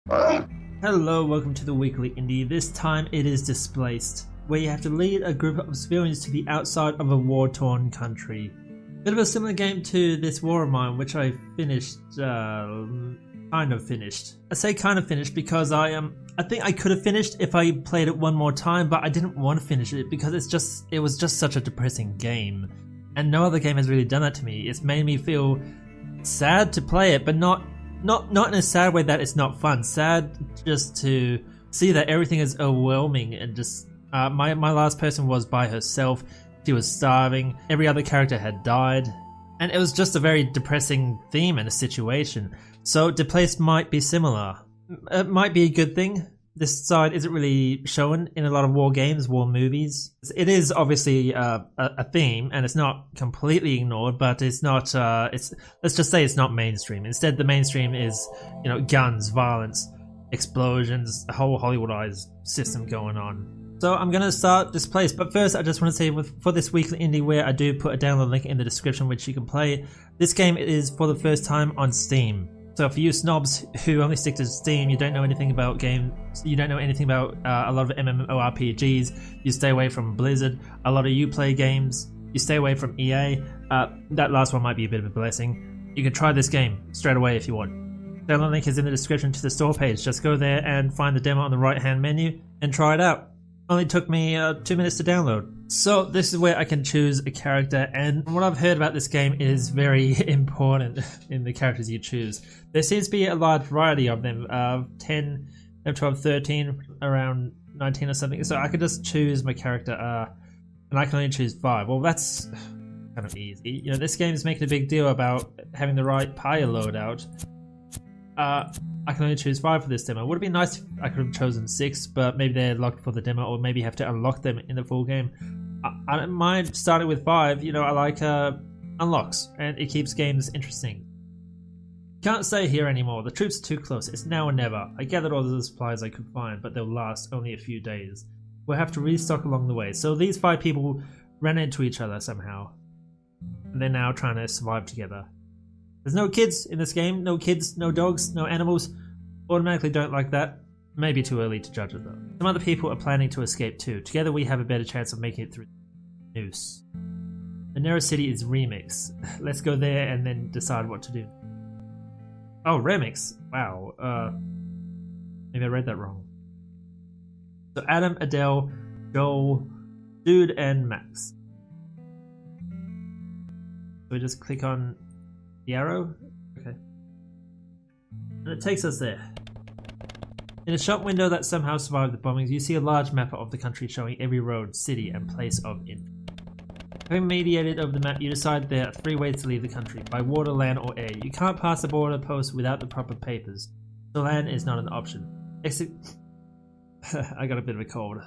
Hello, welcome to the Weekly Indie. This time it is Displaced, where you have to lead a group of civilians to the outside of a war-torn country. Bit of a similar game to this War of Mine, which I finished, kind of finished. I say kind of finished because I think I could have finished if I played it one more time, but I didn't want to finish it because it was just such a depressing game. And no other game has really done that to me. It's made me feel sad to play it, but not in a sad way that it's not fun. Sad just to see that everything is overwhelming and just my last person was by herself. She was starving. Every other character had died, and it was just a very depressing theme and a situation. So Displaced might be similar. It might be a good thing. This side isn't really shown in a lot of war games, war movies. It is obviously a theme, and it's not completely ignored, but it's not. Let's just say it's not mainstream. Instead, the mainstream is, guns, violence, explosions, a whole Hollywoodized system going on. So I'm going to start Displaced, but first I just want to say for this weekly indie where I do put a download link in the description which you can play. This game is for the first time on Steam. So for you snobs who only stick to Steam, you don't know anything about games, you don't know anything about a lot of MMORPGs, you stay away from Blizzard. A lot of you play games, you stay away from EA. That last one might be a bit of a blessing. You can try this game straight away if you want. Download link is in the description to the store page. Just go there and find the demo on the right hand menu and try it out. Only took me 2 minutes to download. So this is where I can choose a character, and what I've heard about this game is very important in the characters you choose. There seems to be a large variety of them, 10, 12, 13, around 19 or something. So I could just choose my character, and I can only choose 5. Well, that's kind of easy. This game is making a big deal about having the right player loadout. I can only choose 5 for this demo. Would have been nice if I could have chosen 6, but maybe they're locked for the demo, or maybe you have to unlock them in the full game. I don't mind starting with 5. I like unlocks, and it keeps games interesting. Can't stay here anymore. The troops are too close. It's now or never. I gathered all the supplies I could find, but they'll last only a few days. We'll have to restock along the way. So these 5 people ran into each other somehow, and they're now trying to survive together. There's no kids in this game. No kids, no dogs, no animals. Automatically don't like that. Maybe too early to judge it though. Some other people are planning to escape too. Together we have a better chance of making it through the noose. The nearest city is Remix. Let's go there and then decide what to do. Oh, Remix. Wow. Maybe I read that wrong. So Adam, Adele, Joel, Dude, and Max. So we just click on the arrow? Okay. And it takes us there. In a shop window that somehow survived the bombings, you see a large map of the country showing every road, city, and place of entry. Having mediated over the map, you decide there are 3 ways to leave the country: by water, land, or air. You can't pass the border post without the proper papers, so land is not an option. I got a bit of a cold.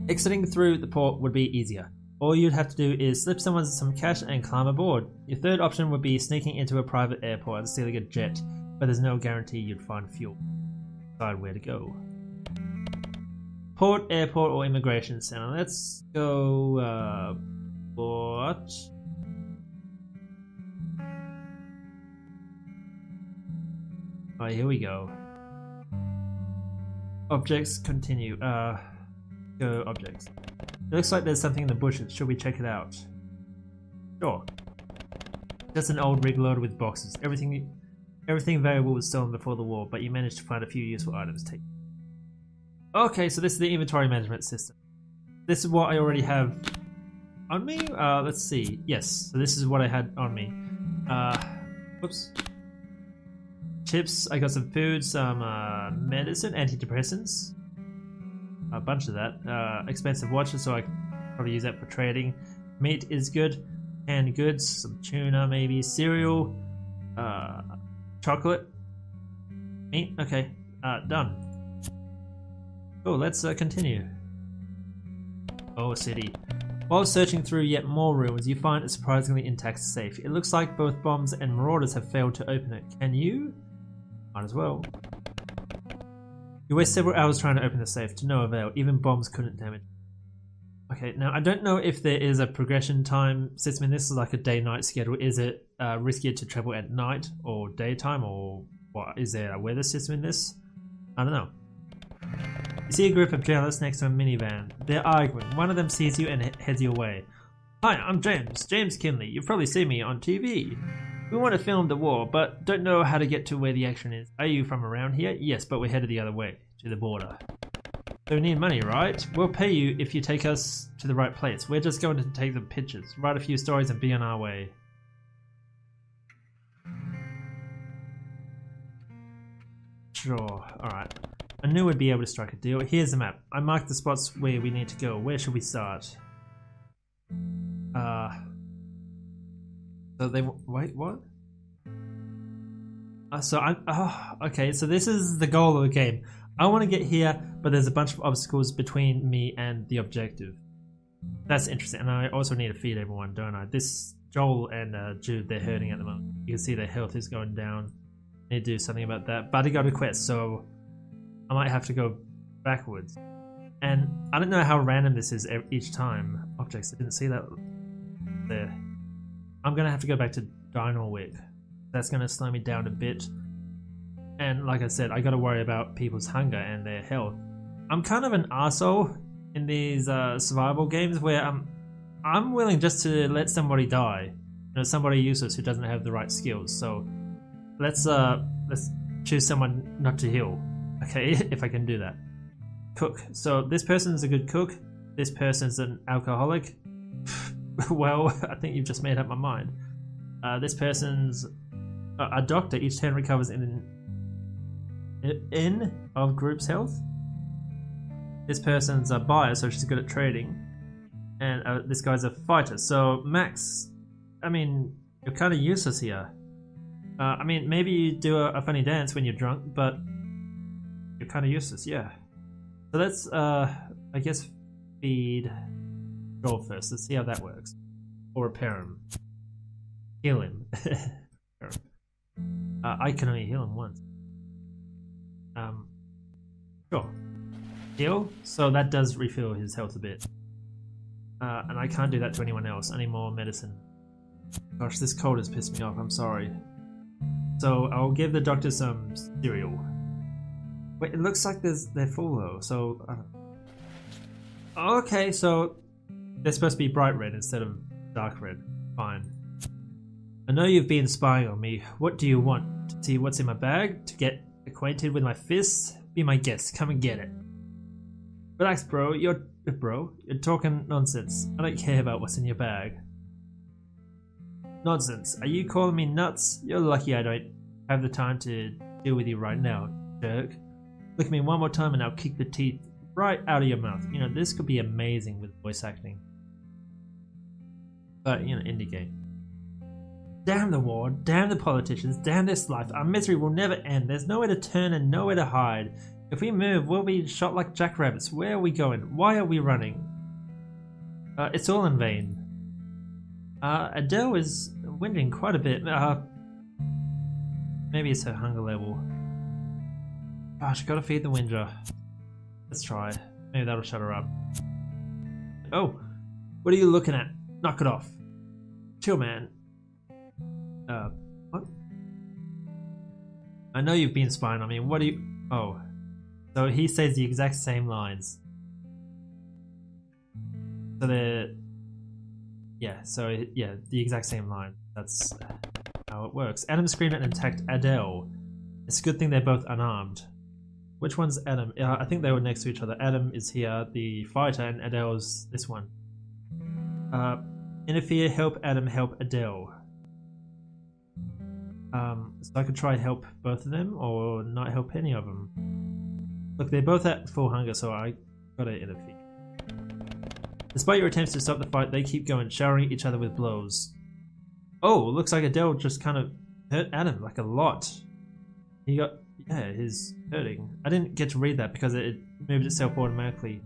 Exiting through the port would be easier. All you'd have to do is slip someone some cash and climb aboard. Your third option would be sneaking into a private airport and stealing a jet, but there's no guarantee you'd find fuel. Decide where to go. Port, airport, or immigration center. Let's go, port. Oh, here we go. Objects, continue. Go objects. It looks like there's something in the bushes. Should we check it out? Sure. Just an old rig loaded with boxes. Everything valuable was stolen before the war, but you managed to find a few useful items. Okay, so this is the inventory management system. This is what I already have on me. Let's see. Yes, so this is what I had on me. Whoops. Chips. I got some food, some medicine, antidepressants. A bunch of that. Expensive watches, so I can probably use that for trading. Meat is good. Canned goods, some tuna maybe. Cereal. Chocolate. Meat. Okay. Done. Oh, let's continue. Oh, city. While searching through yet more rooms, you find a surprisingly intact safe. It looks like both bombs and marauders have failed to open it. Can you? Might as well. You waste several hours trying to open the safe, to no avail. Even bombs couldn't damage. Okay, now I don't know if there is a progression time system in this, like a day-night schedule. Is it riskier to travel at night or daytime, or what? Is there a weather system in this? I don't know. You see a group of journalists next to a minivan. They're arguing. One of them sees you and heads your way. Hi, I'm James Kinley. You've probably seen me on TV. We want to film the war, but don't know how to get to where the action is. Are you from around here? Yes, but we're headed the other way, to the border. So we need money, right? We'll pay you if you take us to the right place. We're just going to take some pictures, write a few stories and be on our way. Sure, alright. I knew we'd be able to strike a deal. Here's the map. I marked the spots where we need to go. Where should we start? So they wait, what? Okay, so this is the goal of the game. I want to get here, but there's a bunch of obstacles between me and the objective. That's interesting, and I also need to feed everyone, don't I? This Joel and Jude, they're hurting at the moment. You can see their health is going down. I need to do something about that, but I got a quest, so I might have to go backwards. And I don't know how random this is each time. Objects, I didn't see that there. I'm gonna have to go back to Dynalwick. That's gonna slow me down a bit. And like I said, I gotta worry about people's hunger and their health. I'm kind of an arsehole in these survival games where I'm willing just to let somebody die. You know, somebody useless who doesn't have the right skills. So let's choose someone not to heal. Okay, if I can do that. Cook. So this person's a good cook. This person's an alcoholic. Well, I think you've just made up my mind. This person's a doctor. Each turn recovers in of group's health. This person's a buyer, so she's good at trading. And this guy's a fighter. So Max, I mean, you're kind of useless here. I mean, maybe you do a funny dance when you're drunk, but you're kind of useless, yeah. So let's, I guess, feed Joel first. Let's see how that works. Or repair him. Heal him. I can only heal him once. Sure. Heal. So that does refill his health a bit. And I can't do that to anyone else. I need more medicine. Gosh, this cold has pissed me off. I'm sorry. So I'll give the doctor some cereal. Wait, it looks like they're full though. So okay, so they're supposed to be bright red instead of dark red. Fine. I know you've been spying on me. What do you want? To see what's in my bag? To get acquainted with my fists? Be my guest. Come and get it. Relax, bro. You're talking nonsense. I don't care about what's in your bag. Nonsense. Are you calling me nuts? You're lucky I don't have the time to deal with you right now, jerk. Look at me one more time and I'll kick the teeth right out of your mouth. You know, this could be amazing with voice acting. But, you know, indie game. Damn the war, damn the politicians, damn this life. Our misery will never end. There's nowhere to turn and nowhere to hide. If we move, we'll be shot like jackrabbits. Where are we going? Why are we running? It's all in vain. Adele is whinging quite a bit. Maybe it's her hunger level. Gosh, gotta feed the whinger. Let's try. Maybe that'll shut her up. Oh, what are you looking at? Knock it off. Chill, man. What? I know you've been spying on me. What do you... Oh. So he says the exact same lines. So they're... Yeah, so yeah, the exact same line. That's how it works. Adam screamed and attacked Adele. It's a good thing they're both unarmed. Which one's Adam? I think they were next to each other. Adam is here, the fighter, and Adele's this one. Interfere, help Adam, help Adele. So I could try help both of them, or not help any of them. Look, they're both at full hunger, so I gotta interfere. Despite your attempts to stop the fight, they keep going, showering each other with blows. Oh, looks like Adele just kind of hurt Adam, like a lot. He got... Yeah, he's hurting. I didn't get to read that because it moved itself automatically.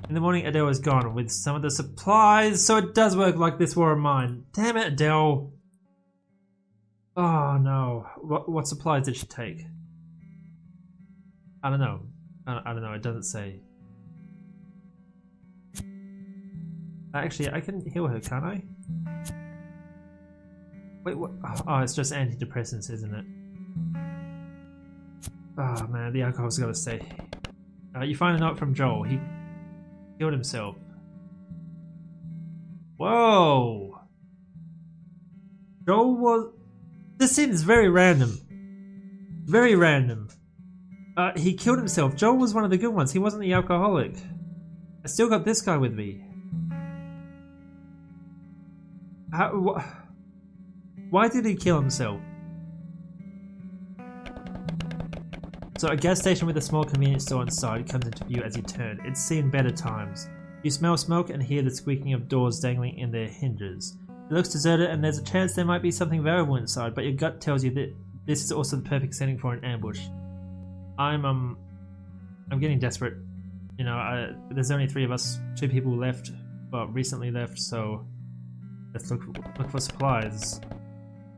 In the morning, Adele is gone with some of the supplies, so it does work like this war of mine. Damn it, Adele! Oh no. What supplies did she take? I don't know. I don't know, it doesn't say. Actually, I can heal her, can't I? Wait, what? Oh, it's just antidepressants, isn't it? Oh man, the alcohol's gotta stay. You find a note from Joel. He killed himself. Whoa! Joel was... This seems very random. Very random. He killed himself. Joel was one of the good ones. He wasn't the alcoholic. I still got this guy with me. Why did he kill himself? So a gas station with a small convenience store inside comes into view as you turn. It's seen better times. You smell smoke and hear the squeaking of doors dangling in their hinges. It looks deserted and there's a chance there might be something valuable inside, but your gut tells you that this is also the perfect setting for an ambush. I'm getting desperate. You know, there's only 3 of us, 2 people left, well, recently left, so let's look for supplies.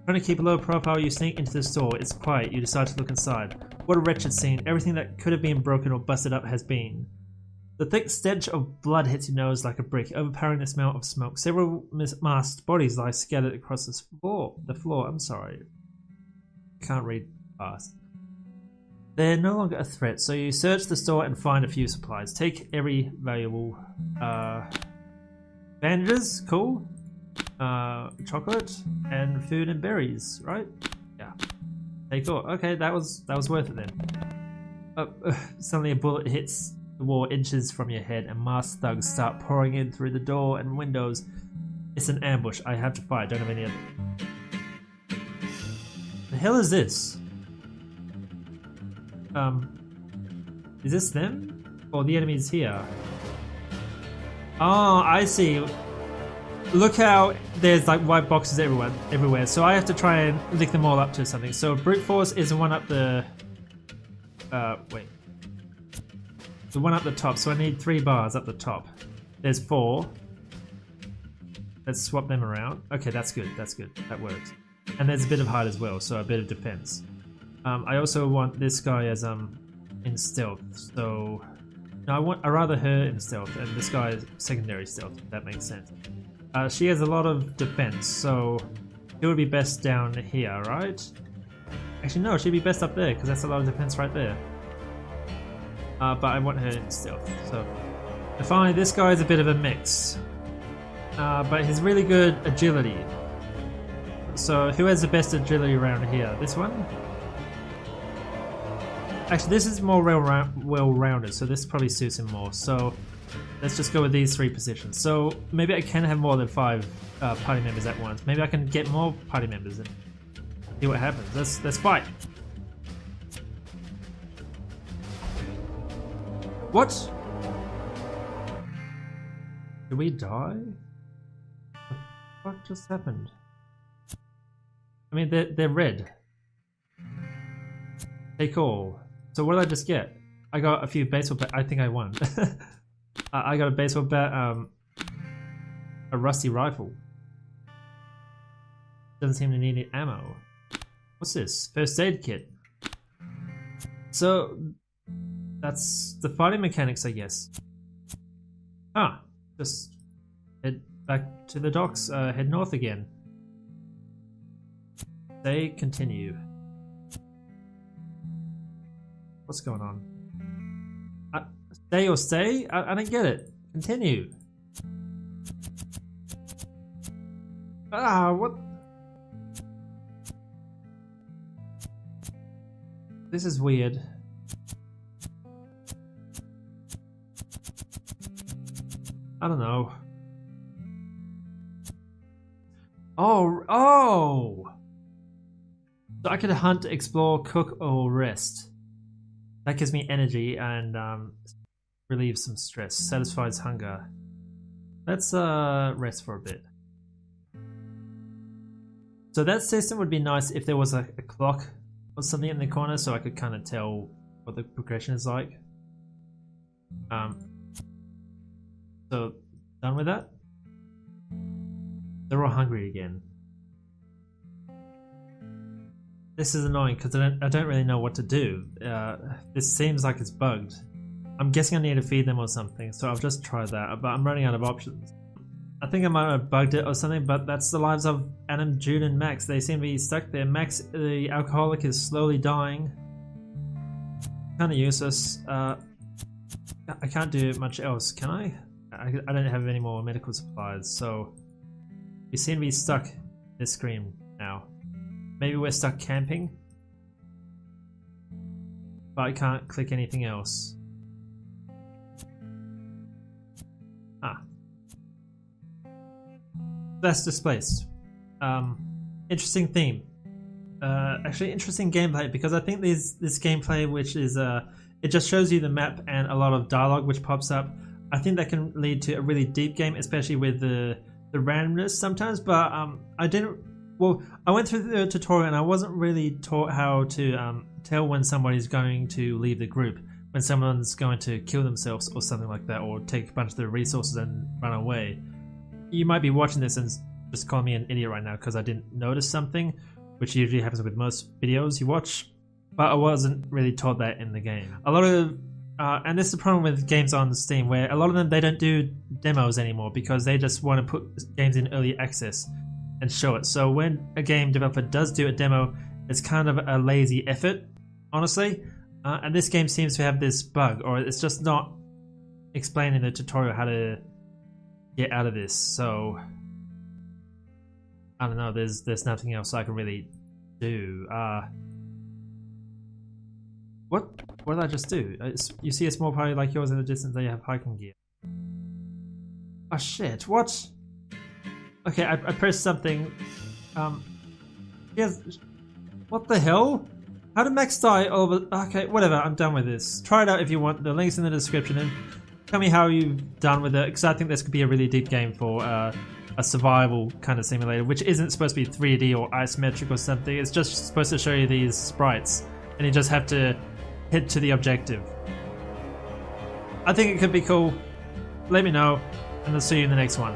Trying to keep a low profile, you sneak into the store. It's quiet. You decide to look inside. What a wretched scene. Everything that could have been broken or busted up has been. The thick stench of blood hits your nose like a brick, overpowering the smell of smoke. Several masked bodies lie scattered across the floor. I'm sorry. Can't read fast. They're no longer a threat, so you search the store and find a few supplies. Take every valuable bandages, cool. Chocolate and food and berries, right? Yeah. Take all. Okay, that was worth it then. Suddenly a bullet hits the wall inches from your head and masked thugs start pouring in through the door and windows. It's an ambush. I have to fight. Don't have any other. The hell is this? Is this them? Or the enemy's here? Oh, I see. Look how there's like white boxes everywhere. So I have to try and lick them all up to something. So brute force is the one up the... wait. The one up the top. So I need 3 bars up the top. There's 4. Let's swap them around. Okay, that's good. That's good. That works. And there's a bit of height as well, so a bit of defense. I also want this guy as in stealth. So no, I rather her in stealth, and this guy is secondary stealth. If that makes sense. She has a lot of defense, so it would be best down here, right? Actually, no, she'd be best up there because that's a lot of defense right there. But I want her in stealth. So, and finally, this guy is a bit of a mix, but he's really good agility. So, who has the best agility around here? This one? Actually, this is more well-rounded, so this probably suits him more. So, let's just go with these 3 positions. So, maybe I can have more than 5 party members at once. Maybe I can get more party members and see what happens. Let's fight. What? Did we die? What just happened? I mean, they're red. Take all. So what did I just get? I got a few baseball bat. I think I won. I got a baseball bat, a rusty rifle. Doesn't seem to need any ammo. What's this? First aid kit. So that's the fighting mechanics, I guess. Ah, just head back to the docks. Head north again. They continue. What's going on? Stay or stay? I don't get it. Continue. Ah, what? This is weird. I don't know. Oh! So I could hunt, explore, cook, or rest. That gives me energy and relieves some stress. Satisfies hunger. Let's rest for a bit. So that system would be nice if there was a clock or something in the corner so I could kind of tell what the progression is like. So, done with that? They're all hungry again. This is annoying because I don't really know what to do. This seems like it's bugged. I'm guessing I need to feed them or something, so I'll just try that, but I'm running out of options. I think I might have bugged it or something, but that's the lives of Adam, Jude, and Max. They seem to be stuck there. Max, the alcoholic, is slowly dying. Kind of useless. I can't do much else, can I? I don't have any more medical supplies, so we seem to be stuck this screen now. Maybe we're stuck camping, but I can't click anything else. Ah, that's Displaced. Interesting theme. Actually, interesting gameplay, because I think this gameplay, which is it just shows you the map and a lot of dialogue which pops up. I think that can lead to a really deep game, especially with the randomness sometimes. But I didn't. Well, I went through the tutorial and I wasn't really taught how to tell when somebody's going to leave the group, when someone's going to kill themselves or something like that, or take a bunch of their resources and run away. You might be watching this and just calling me an idiot right now because I didn't notice something, which usually happens with most videos you watch, but I wasn't really taught that in the game. A lot of, and this is the problem with games on Steam, where a lot of them, they don't do demos anymore because they just want to put games in early access and show it. So when a game developer does do a demo, it's kind of a lazy effort, honestly. And this game seems to have this bug, or it's just not explaining the tutorial how to get out of this. So I don't know, there's nothing else I can really do. What did I just do? You see a small party like yours in the distance, they have hiking gear. Oh shit, what? Okay, I pressed something. Yes. What the hell? How did Max die over? Okay, whatever, I'm done with this. Try it out if you want, the link's in the description, and tell me how you've done with it, because I think this could be a really deep game for a survival kind of simulator, which isn't supposed to be 3D or isometric or something. It's just supposed to show you these sprites, and you just have to hit to the objective. I think it could be cool. Let me know, and I'll see you in the next one.